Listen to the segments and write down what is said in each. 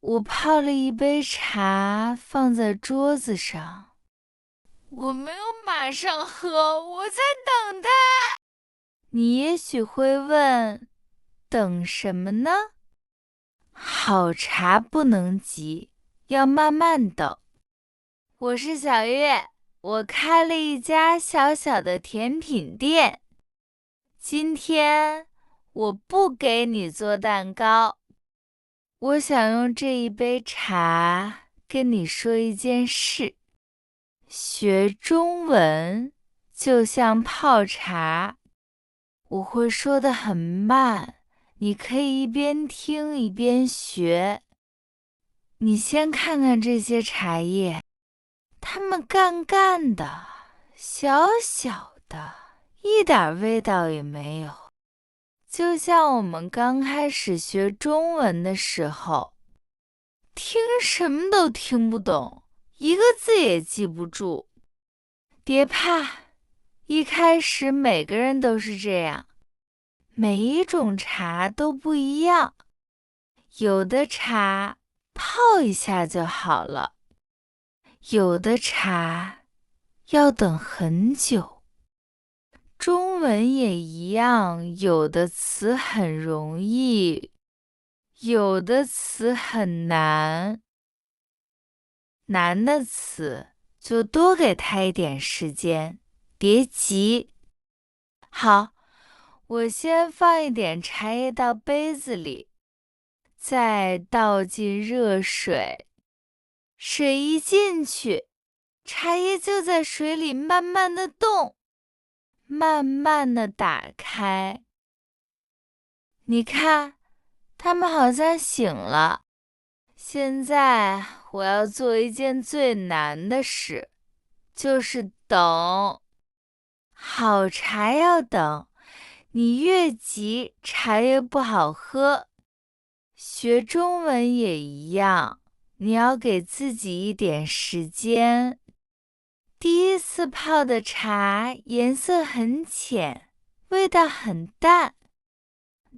我泡了一杯茶放在桌子上。我没有马上喝，我在等它。你也许会问，等什么呢？好茶不能急，要慢慢等。我是小月，我开了一家小小的甜品店。今天我不给你做蛋糕，我想用这一杯茶跟你说一件事。学中文就像泡茶，我会说得很慢，你可以一边听一边学。你先看看这些茶叶，它们干干的，小小的，一点味道也没有，就像我们刚开始学中文的时候，听什么都听不懂，一个字也记不住。别怕，一开始每个人都是这样，每一种茶都不一样，有的茶泡一下就好了，有的茶要等很久。中文也一样，有的词很容易，有的词很难。难的词就多给它一点时间，别急。好，我先放一点茶叶到杯子里，再倒进热水。水一进去，茶叶就在水里慢慢的动，慢慢的打开。你看，它们好像醒了。现在我要做一件最难的事，就是等。好茶要等，你越急，茶越不好喝。学中文也一样，你要给自己一点时间。第一次泡的茶颜色很浅，味道很淡。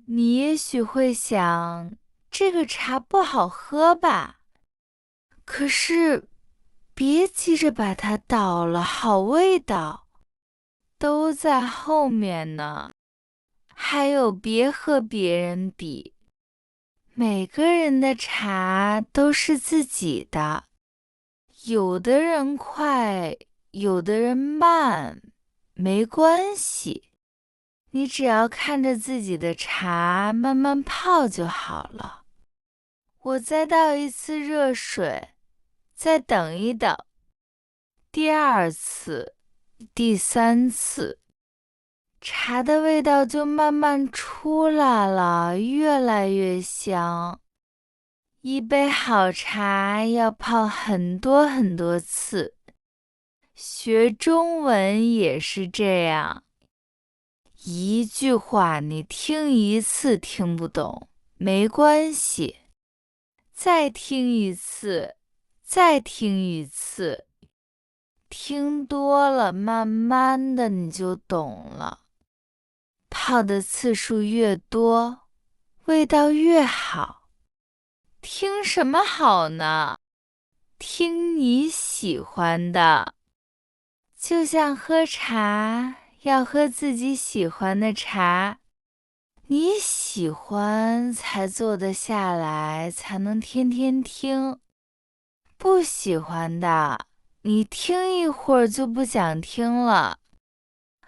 你也许会想，这个茶不好喝吧？可是，别急着把它倒了，好味道都在后面呢。还有，别和别人比，每个人的茶都是自己的，有的人快，有的人慢，没关系，你只要看着自己的茶慢慢泡就好了。我再倒一次热水，再等一等。第二次，第三次，茶的味道就慢慢出来了，越来越香。一杯好茶要泡很多很多次，学中文也是这样。一句话你听一次听不懂，没关系，再听一次，再听一次，听多了，慢慢的你就懂了。泡的次数越多，味道越好。听什么好呢？听你喜欢的。就像喝茶，要喝自己喜欢的茶。你喜欢才坐得下来，才能天天听。不喜欢的，你听一会儿就不想听了。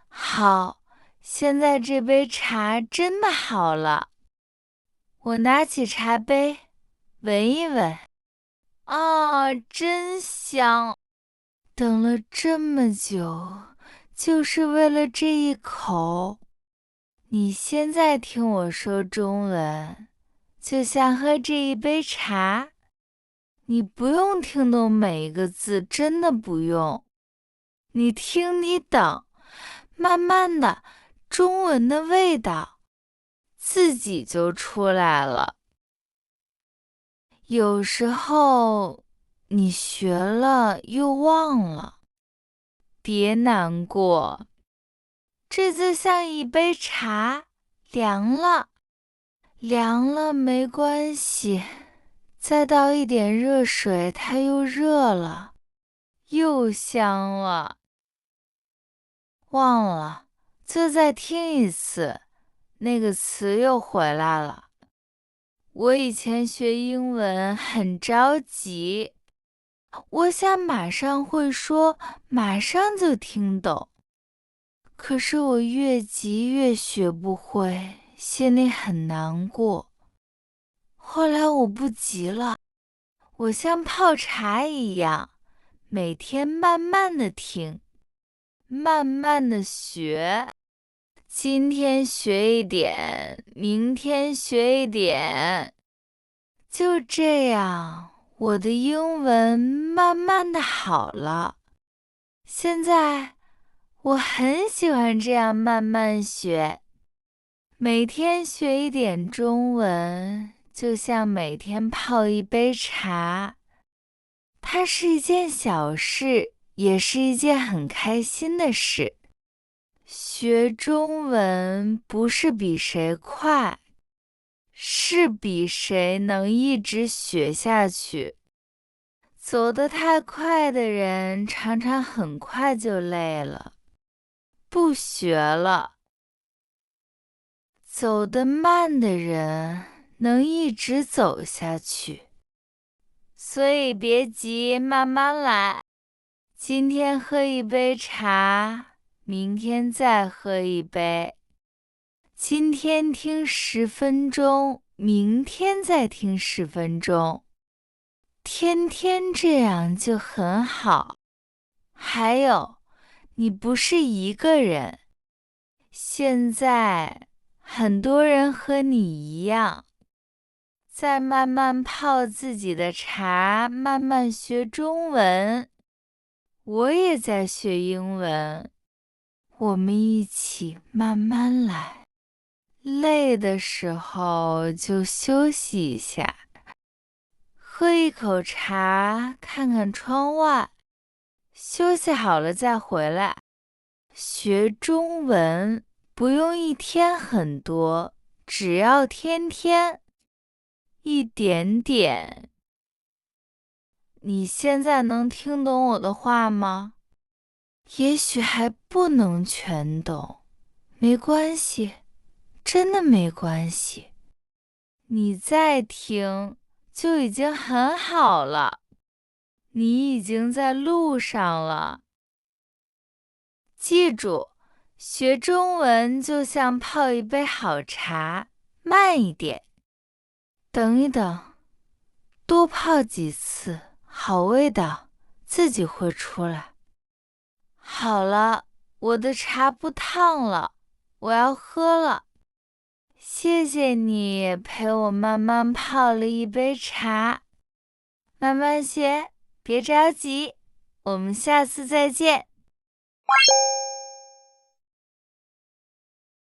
好，现在这杯茶真的好了。我拿起茶杯，闻一闻。啊，真香！等了这么久，就是为了这一口。你现在听我说中文，就像喝这一杯茶。你不用听懂每一个字，真的不用。你听，你等，慢慢的，中文的味道自己就出来了。有时候你学了又忘了，别难过，这就像一杯茶，凉了，凉了没关系，再倒一点热水，它又热了，又香了。忘了，就再听一次，那个词又回来了。我以前学英文很着急，我想马上会说，马上就听懂。可是我越急越学不会，心里很难过。后来我不急了，我像泡茶一样，每天慢慢的听，慢慢的学。今天学一点，明天学一点，就这样，我的英文慢慢的好了。现在我很喜欢这样慢慢学，每天学一点中文，就像每天泡一杯茶。它是一件小事，也是一件很开心的事。学中文不是比谁快，是比谁能一直学下去。走得太快的人常常很快就累了，不学了。走得慢的人能一直走下去。所以别急，慢慢来。今天喝一杯茶，明天再喝一杯。今天听10分钟，明天再听10分钟。天天这样就很好。还有，你不是一个人，现在很多人和你一样，在慢慢泡自己的茶，慢慢学中文。我也在学英文，我们一起慢慢来。累的时候就休息一下，喝一口茶，看看窗外，休息好了再回来。学中文不用一天很多，只要天天一点点。你现在能听懂我的话吗？也许还不能全懂，没关系，真的没关系。你再听就已经很好了，你已经在路上了。记住，学中文就像泡一杯好茶，慢一点，等一等，多泡几次，好味道自己会出来。好了，我的茶不烫了，我要喝了。谢谢你陪我慢慢泡了一杯茶，慢慢学，别着急，我们下次再见。